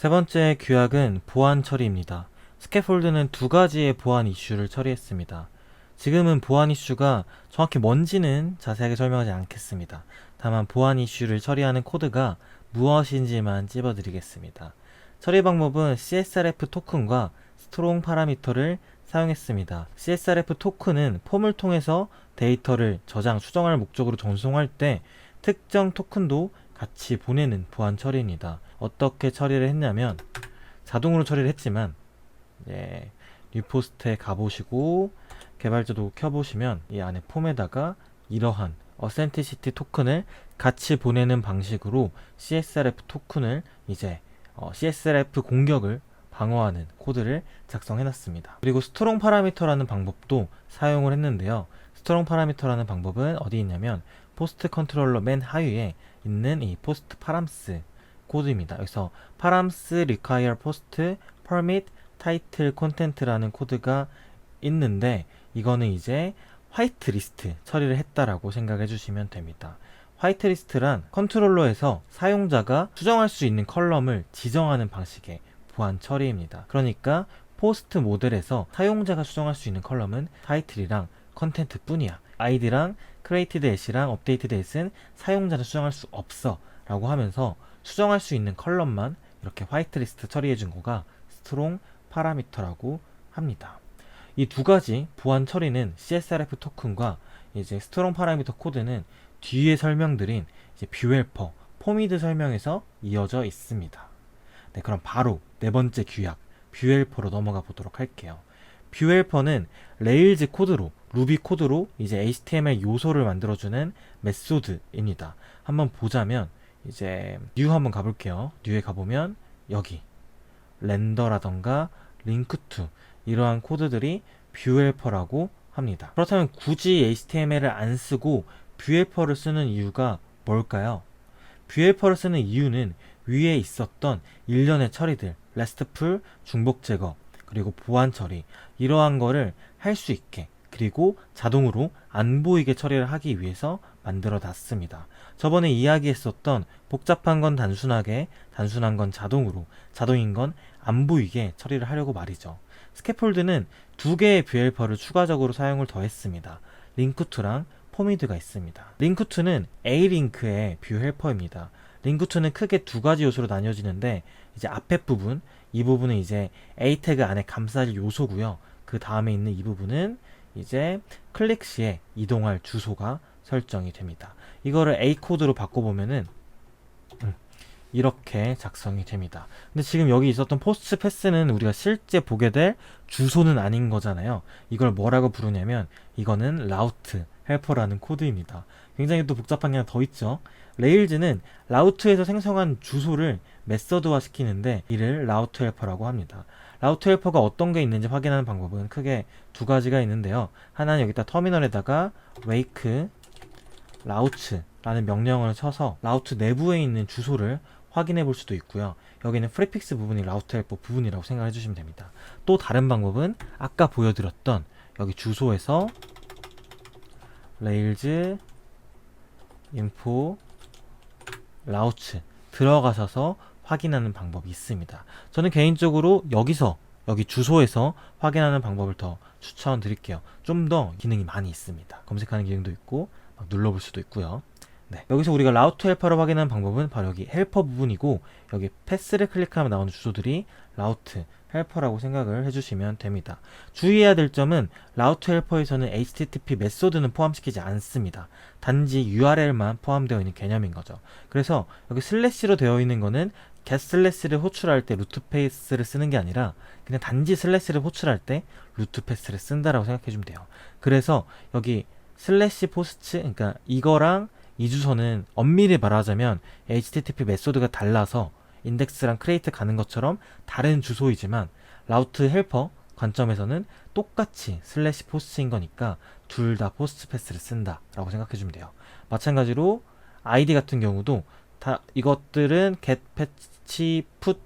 세 번째 규약은 보안 처리입니다. 스캐폴드는 두 가지의 보안 이슈를 처리했습니다. 지금은 보안 이슈가 정확히 뭔지는 자세하게 설명하지 않겠습니다. 다만 보안 이슈를 처리하는 코드가 무엇인지만 찝어드리겠습니다. 처리 방법은 CSRF 토큰과 스트롱 파라미터를 사용했습니다. CSRF 토큰은 폼을 통해서 데이터를 저장, 수정할 목적으로 전송할 때 특정 토큰도 같이 보내는 보안 처리입니다. 어떻게 처리를 했냐면 자동으로 처리를 했지만 뉴포스트에 가보시고 개발자도 켜보시면 이 안에 폼에다가 이러한 어센티시티 토큰을 같이 보내는 방식으로 CSRF 토큰을 CSRF 공격을 방어하는 코드를 작성해놨습니다. 그리고 스트롱 파라미터라는 방법도 사용을 했는데요. 스트롱 파라미터라는 방법은 어디 있냐면 포스트 컨트롤러 맨 하위에 있는 이 포스트 파람스 코드입니다. 여기서 params require post permit title content라는 코드가 있는데 이거는 이제 화이트리스트 처리를 했다라고 생각해 주시면 됩니다. 화이트리스트란 컨트롤러에서 사용자가 수정할 수 있는 컬럼을 지정하는 방식의 보안 처리입니다. 그러니까 포스트 모델에서 사용자가 수정할 수 있는 컬럼은 타이틀이랑 컨텐트 뿐이야. 아이디랑 created as랑 updated as는 사용자는 수정할 수 없어 라고 하면서 수정할 수 있는 컬럼만 이렇게 화이트리스트 처리해 준 거가 스트롱 파라미터라고 합니다. 이 두 가지 보안 처리는 CSRF 토큰과 이제 스트롱 파라미터 코드는 뒤에 설명드린 이제 뷰헬퍼, 포미드 설명에서 이어져 있습니다. 네, 그럼 바로 네 번째 규약, 뷰헬퍼로 넘어가 보도록 할게요. 뷰헬퍼는 레일즈 코드로, 루비 코드로 이제 HTML 요소를 만들어주는 메소드입니다. 한번 보자면 이제 뉴 한번 가볼게요. 뉴에 가보면 여기 렌더라던가 링크투 이러한 코드들이 뷰헬퍼라고 합니다. 그렇다면 굳이 HTML을 안 쓰고 뷰헬퍼를 쓰는 이유가 뭘까요? 뷰헬퍼를 쓰는 이유는 위에 있었던 일련의 처리들, 레스트풀, 중복 제거, 그리고 보안 처리 이러한 거를 할 수 있게 그리고 자동으로 안 보이게 처리를 하기 위해서 만들어 놨습니다. 저번에 이야기했었던 복잡한 건 단순하게, 단순한 건 자동으로, 자동인 건 안 보이게 처리를 하려고 말이죠. 스캐폴드는 두 개의 뷰헬퍼를 추가적으로 사용을 더했습니다. 링크2랑 포미드가 있습니다. 링크2는 A링크의 뷰헬퍼입니다. 링크2는 크게 두 가지 요소로 나뉘어지는데 이제 앞에 부분, 이 부분은 이제 A 태그 안에 감싸질 요소고요. 그 다음에 있는 이 부분은 이제 클릭 시에 이동할 주소가 설정이 됩니다. 이거를 A 코드로 바꿔보면은 이렇게 작성이 됩니다. 근데 지금 여기 있었던 포스트 패스는 우리가 실제 보게 될 주소는 아닌 거잖아요. 이걸 뭐라고 부르냐면 이거는 라우트 헬퍼라는 코드입니다. 굉장히 또 복잡한 게 하나 더 있죠. 레일즈는 라우트에서 생성한 주소를 메서드화 시키는데 이를 라우트 헬퍼라고 합니다. 라우트 헬퍼가 어떤 게 있는지 확인하는 방법은 크게 두 가지가 있는데요. 하나는 여기다 터미널에다가 wake 라우츠라는 명령을 쳐서 라우트 내부에 있는 주소를 확인해 볼 수도 있고요. 여기는 프리픽스 부분이 라우트 헬퍼 부분이라고 생각해 주시면 됩니다. 또 다른 방법은 아까 보여드렸던 여기 주소에서 레일즈 인포 라우츠 들어가셔서 확인하는 방법이 있습니다. 저는 개인적으로 여기 주소에서 확인하는 방법을 더 추천드릴게요. 좀 더 기능이 많이 있습니다. 검색하는 기능도 있고 막 눌러볼 수도 있고요. 네, 여기서 우리가 라우트 헬퍼를 확인하는 방법은 바로 여기 헬퍼 부분이고 여기 패스를 클릭하면 나오는 주소들이 라우트 헬퍼라고 생각을 해주시면 됩니다. 주의해야 될 점은 라우트 헬퍼에서는 HTTP 메소드는 포함시키지 않습니다. 단지 URL만 포함되어 있는 개념인 거죠. 그래서 여기 슬래시로 되어 있는 거는 get 슬래시를 호출할 때 루트 패스를 쓰는 게 아니라 그냥 단지 슬래시를 호출할 때 루트 패스를 쓴다라고 생각해 주면 돼요. 그래서 여기 슬래시 포스트 그러니까 이거랑 이 주소는 엄밀히 말하자면 HTTP 메소드가 달라서 인덱스랑 크리에이트 가는 것처럼 다른 주소이지만 라우트 헬퍼 관점에서는 똑같이 슬래시 포스트인 거니까 둘 다 포스트 패스를 쓴다 라고 생각해 주면 돼요. 마찬가지로 ID 같은 경우도 다 이것들은 get, patch, put,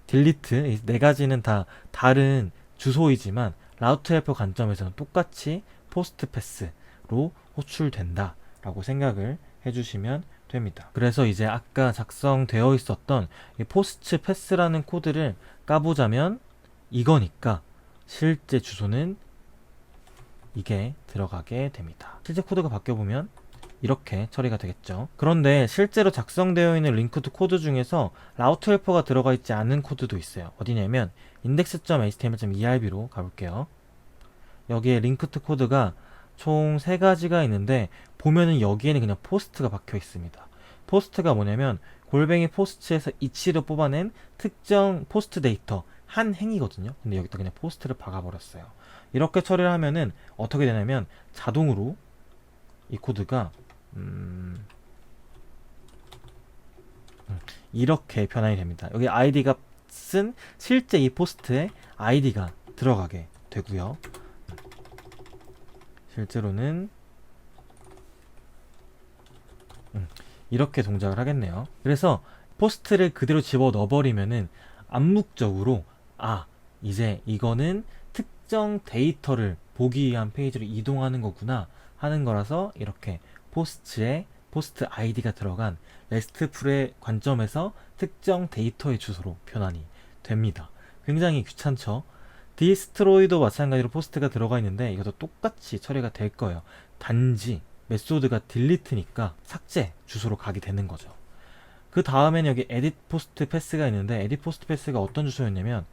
delete 이 네 가지는 다 다른 주소이지만 라우트 헬퍼 관점에서는 똑같이 포스트 패스로 호출된다 라고 생각을 해주시면 됩니다. 그래서 이제 아까 작성되어 있었던 이 포스트 패스라는 코드를 까보자면 이거니까 실제 주소는 이게 들어가게 됩니다. 실제 코드가 바뀌어보면 이렇게 처리가 되겠죠. 그런데 실제로 작성되어 있는 링크드 코드 중에서 라우트 헬퍼가 들어가 있지 않은 코드도 있어요. 어디냐면 index.html.erb로 가볼게요. 여기에 링크드 코드가 총 3가지가 있는데 보면은 여기에는 그냥 포스트가 박혀 있습니다. 포스트가 뭐냐면 골뱅이 포스트에서 이치로 뽑아낸 특정 포스트 데이터 한 행이거든요. 근데 여기다 그냥 포스트를 박아버렸어요. 이렇게 처리를 하면은 어떻게 되냐면 자동으로 이 코드가 이렇게 변환이 됩니다. 여기 아이디가 쓴 실제 이 포스트에 아이디가 들어가게 되고요. 실제로는 이렇게 동작을 하겠네요. 그래서 포스트를 그대로 집어 넣어버리면은 암묵적으로 이제 이거는 특정 데이터를 보기 위한 페이지로 이동하는 거구나 하는 거라서 이렇게 포스트에 포스트 아이디가 들어간 레스트풀의 관점에서 특정 데이터의 주소로 변환이 됩니다. 굉장히 귀찮죠? 디스트로이도 마찬가지로 포스트가 들어가 있는데 이것도 똑같이 처리가 될 거예요. 단지 메소드가 딜리트니까 삭제 주소로 가게 되는 거죠. 그 다음에는 여기 edit post pass가 있는데 edit post pass가 어떤 주소였냐면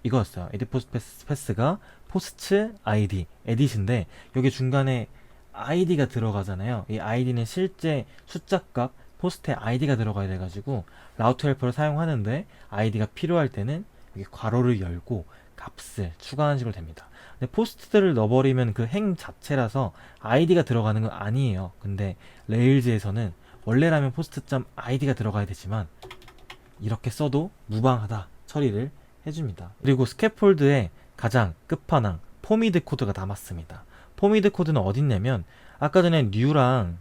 이거였어요. edit post pass가 post id edit인데 여기 중간에 id가 들어가잖아요. 이 id는 실제 숫자값 포스트에 id가 들어가야 돼가지고 라우트 헬퍼를 사용하는데 id가 필요할 때는 여기 괄호를 열고 값을 추가하는 식으로 됩니다. 근데 포스트를 넣어버리면 그 행 자체라서 id가 들어가는 건 아니에요. 근데 레일즈에서는 원래라면 post.id가 들어가야 되지만 이렇게 써도 무방하다 처리를 해줍니다. 그리고 스캐폴드의 가장 끝판왕 포미드 코드가 남았습니다. 포미드 코드는 어딨냐면 아까 전에 new랑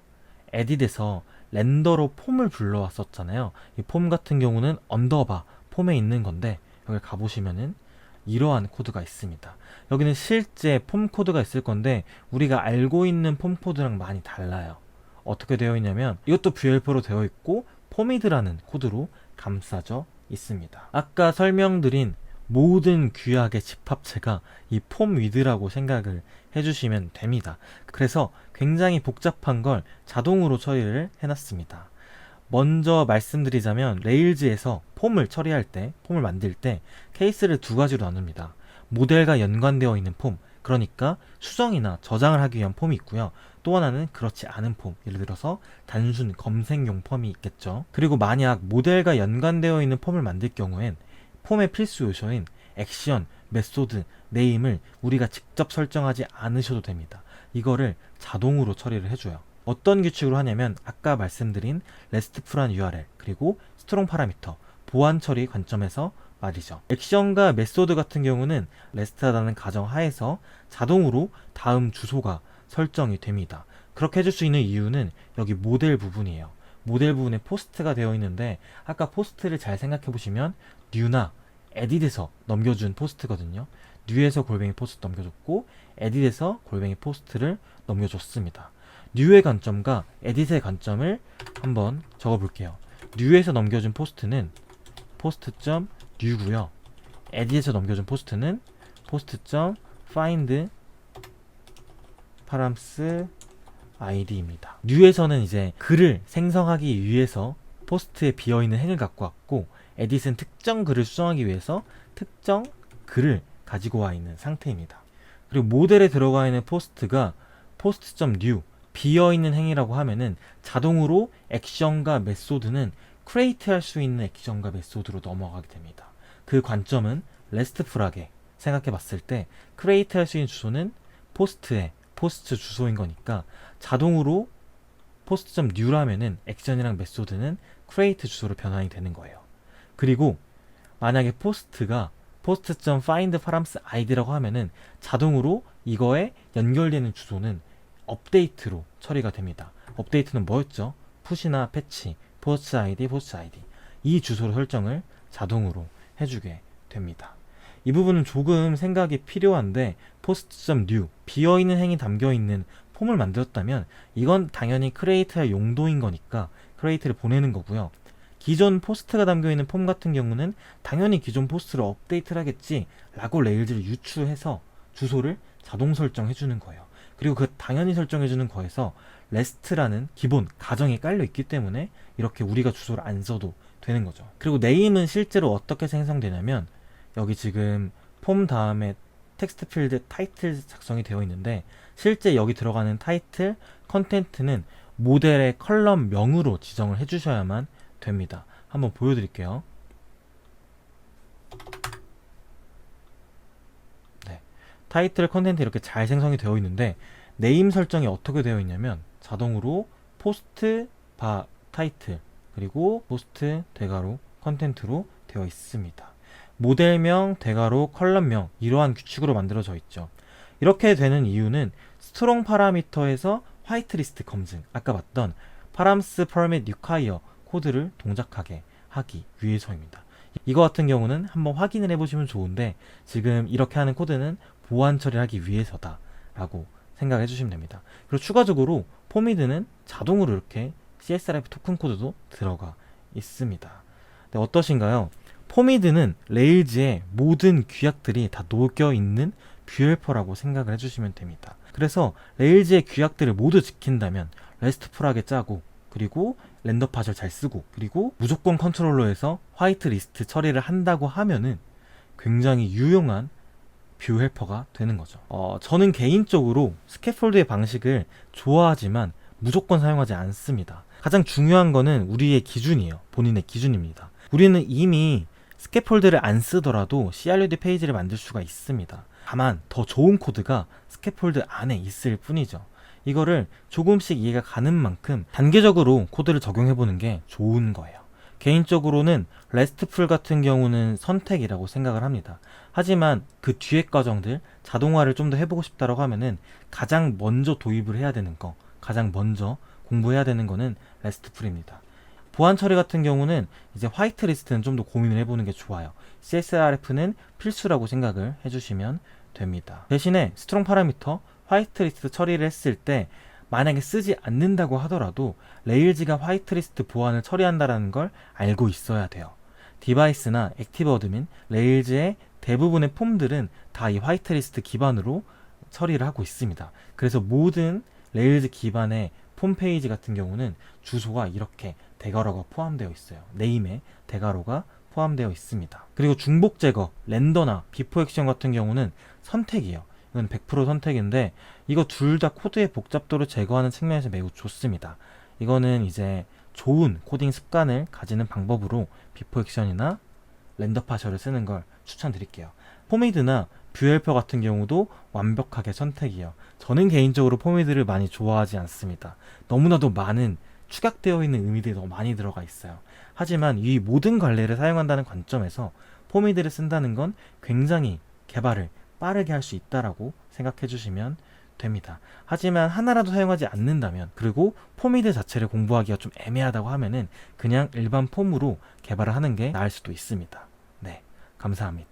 edit에서 렌더로 폼을 불러왔었잖아요. 이 폼 같은 경우는 언더바 폼에 있는 건데 여기 가보시면은 이러한 코드가 있습니다. 여기는 실제 폼 코드가 있을 건데 우리가 알고 있는 폼 코드랑 많이 달라요. 어떻게 되어 있냐면 이것도 뷰헬퍼로 되어 있고 포미드라는 코드로 감싸져 있습니다. 아까 설명드린 모든 규약의 집합체가 이 폼 위드라고 생각을 해주시면 됩니다. 그래서 굉장히 복잡한 걸 자동으로 처리를 해놨습니다. 먼저 말씀드리자면 레일즈에서 폼을 처리할 때, 폼을 만들 때 케이스를 2가지로 나눕니다. 모델과 연관되어 있는 폼, 그러니까 수정이나 저장을 하기 위한 폼이 있고요. 또 하나는 그렇지 않은 폼, 예를 들어서 단순 검색용 폼이 있겠죠. 그리고 만약 모델과 연관되어 있는 폼을 만들 경우엔 폼의 필수 요소인 액션, 메소드, 네임을 우리가 직접 설정하지 않으셔도 됩니다. 이거를 자동으로 처리를 해줘요. 어떤 규칙으로 하냐면 아까 말씀드린 레스트풀한 URL 그리고 스트롱 파라미터 보안 처리 관점에서 말이죠. 액션과 메소드 같은 경우는 레스트하다는 가정 하에서 자동으로 다음 주소가 설정이 됩니다. 그렇게 해줄 수 있는 이유는 여기 모델 부분이에요. 모델 부분에 포스트가 되어 있는데 아까 포스트를 잘 생각해 보시면 new나 edit에서 넘겨준 포스트거든요. new에서 골뱅이 포스트 넘겨줬고 edit에서 골뱅이 포스트를 넘겨줬습니다. new의 관점과 edit의 관점을 한번 적어볼게요. new에서 넘겨준 포스트는 post.new고요. edit에서 넘겨준 포스트는 post.find params id입니다. new에서는 이제 글을 생성하기 위해서 포스트에 비어있는 행을 갖고 왔고 edit은 특정 글을 수정하기 위해서 특정 글을 가지고 와 있는 상태입니다. 그리고 모델에 들어가 있는 포스트가 post.new 비어있는 행이라고 하면은 자동으로 액션과 메소드는 크리에이트 할 수 있는 액션과 메소드로 넘어가게 됩니다. 그 관점은 레스트풀하게 생각해 봤을 때 크리에이트 할 수 있는 주소는 포스트의 포스트 주소인 거니까 자동으로 post.new라면은 액션이랑 메소드는 크리에이트 주소로 변환이 되는 거예요. 그리고 만약에 포스트가 post.find params id라고 하면은 자동으로 이거에 연결되는 주소는 업데이트로 처리가 됩니다. 업데이트는 뭐였죠? 푸시나 패치, post id, post id 이 주소로 설정을 자동으로 해주게 됩니다. 이 부분은 조금 생각이 필요한데 post.new 비어있는 행이 담겨있는 폼을 만들었다면 이건 당연히 크리에이트할 용도인 거니까 크리에이트를 보내는 거고요. 기존 포스트가 담겨있는 폼 같은 경우는 당연히 기존 포스트를 업데이트를 하겠지 라고 레일즈를 유추해서 주소를 자동 설정해주는 거예요. 그리고 그 당연히 설정해주는 거에서 REST라는 기본 가정이 깔려있기 때문에 이렇게 우리가 주소를 안 써도 되는 거죠. 그리고 네임은 실제로 어떻게 생성되냐면 여기 지금 폼 다음에 텍스트 필드 타이틀 작성이 되어 있는데 실제 여기 들어가는 타이틀 컨텐트는 모델의 컬럼명으로 지정을 해주셔야만 됩니다. 한번 보여드릴게요. 네, 타이틀 컨텐트 이렇게 잘 생성이 되어 있는데 네임 설정이 어떻게 되어 있냐면 자동으로 포스트 바 타이틀 그리고 포스트 대괄호 컨텐트로 되어 있습니다. 모델명 대괄호 컬럼명 이러한 규칙으로 만들어져 있죠. 이렇게 되는 이유는 스트롱 파라미터에서 화이트리스트 검증 아까 봤던 파람스 퍼밋 리콰이어 코드를 동작하게 하기 위해서입니다. 이거 같은 경우는 한번 확인을 해보시면 좋은데 지금 이렇게 하는 코드는 보안 처리하기 위해서다 라고 생각해 주시면 됩니다. 그리고 추가적으로 포미드는 자동으로 이렇게 CSRF 토큰 코드도 들어가 있습니다. 네, 어떠신가요? 포미드는 레일즈의 모든 규약들이 다 녹여 있는 뷰헬퍼라고 생각을 해주시면 됩니다. 그래서 레일즈의 규약들을 모두 지킨다면 레스트풀하게 짜고 그리고 렌더팟을 잘 쓰고 그리고 무조건 컨트롤러에서 화이트 리스트 처리를 한다고 하면은 굉장히 유용한 뷰 헬퍼가 되는 거죠. 저는 개인적으로 스캐폴드의 방식을 좋아하지만 무조건 사용하지 않습니다. 가장 중요한 거는 우리의 기준이에요. 본인의 기준입니다. 우리는 이미 스캐폴드를 안 쓰더라도 CRUD 페이지를 만들 수가 있습니다. 다만 더 좋은 코드가 스캐폴드 안에 있을 뿐이죠. 이거를 조금씩 이해가 가는 만큼 단계적으로 코드를 적용해보는 게 좋은 거예요. 개인적으로는 RESTful 같은 경우는 선택이라고 생각을 합니다. 하지만 그 뒤에 과정들 자동화를 좀 더 해보고 싶다고 하면은 가장 먼저 도입을 해야 되는 거, 가장 먼저 공부해야 되는 거는 RESTful입니다. 보안 처리 같은 경우는 이제 화이트 리스트는 좀 더 고민을 해보는 게 좋아요. CSRF는 필수라고 생각을 해주시면 됩니다. 대신에 스트롱 파라미터 화이트 리스트 처리를 했을 때 만약에 쓰지 않는다고 하더라도 레일즈가 화이트 리스트 보안을 처리한다는 걸 알고 있어야 돼요. 디바이스나 액티브 어드민, 레일즈의 대부분의 폼들은 다 이 화이트 리스트 기반으로 처리를 하고 있습니다. 그래서 모든 레일즈 기반의 폼 페이지 같은 경우는 주소가 이렇게 대괄호가 포함되어 있어요. 네임에 대괄호가 포함되어 있습니다. 그리고 중복 제거, 렌더나 비포 액션 같은 경우는 선택이에요. 이건 100% 선택인데 이거 둘 다 코드의 복잡도를 제거하는 측면에서 매우 좋습니다. 이거는 이제 좋은 코딩 습관을 가지는 방법으로 비포 액션이나 렌더 파셔를 쓰는 걸 추천드릴게요. 포미드나 뷰헬퍼 같은 경우도 완벽하게 선택이에요. 저는 개인적으로 포미드를 많이 좋아하지 않습니다. 너무나도 많은 축약되어 있는 의미들이 너무 많이 들어가 있어요. 하지만 이 모든 관리를 사용한다는 관점에서 포미드를 쓴다는 건 굉장히 개발을 빠르게 할 수 있다라고 생각해 주시면 됩니다. 하지만 하나라도 사용하지 않는다면 그리고 포미드 자체를 공부하기가 좀 애매하다고 하면은 그냥 일반 폼으로 개발을 하는 게 나을 수도 있습니다. 네, 감사합니다.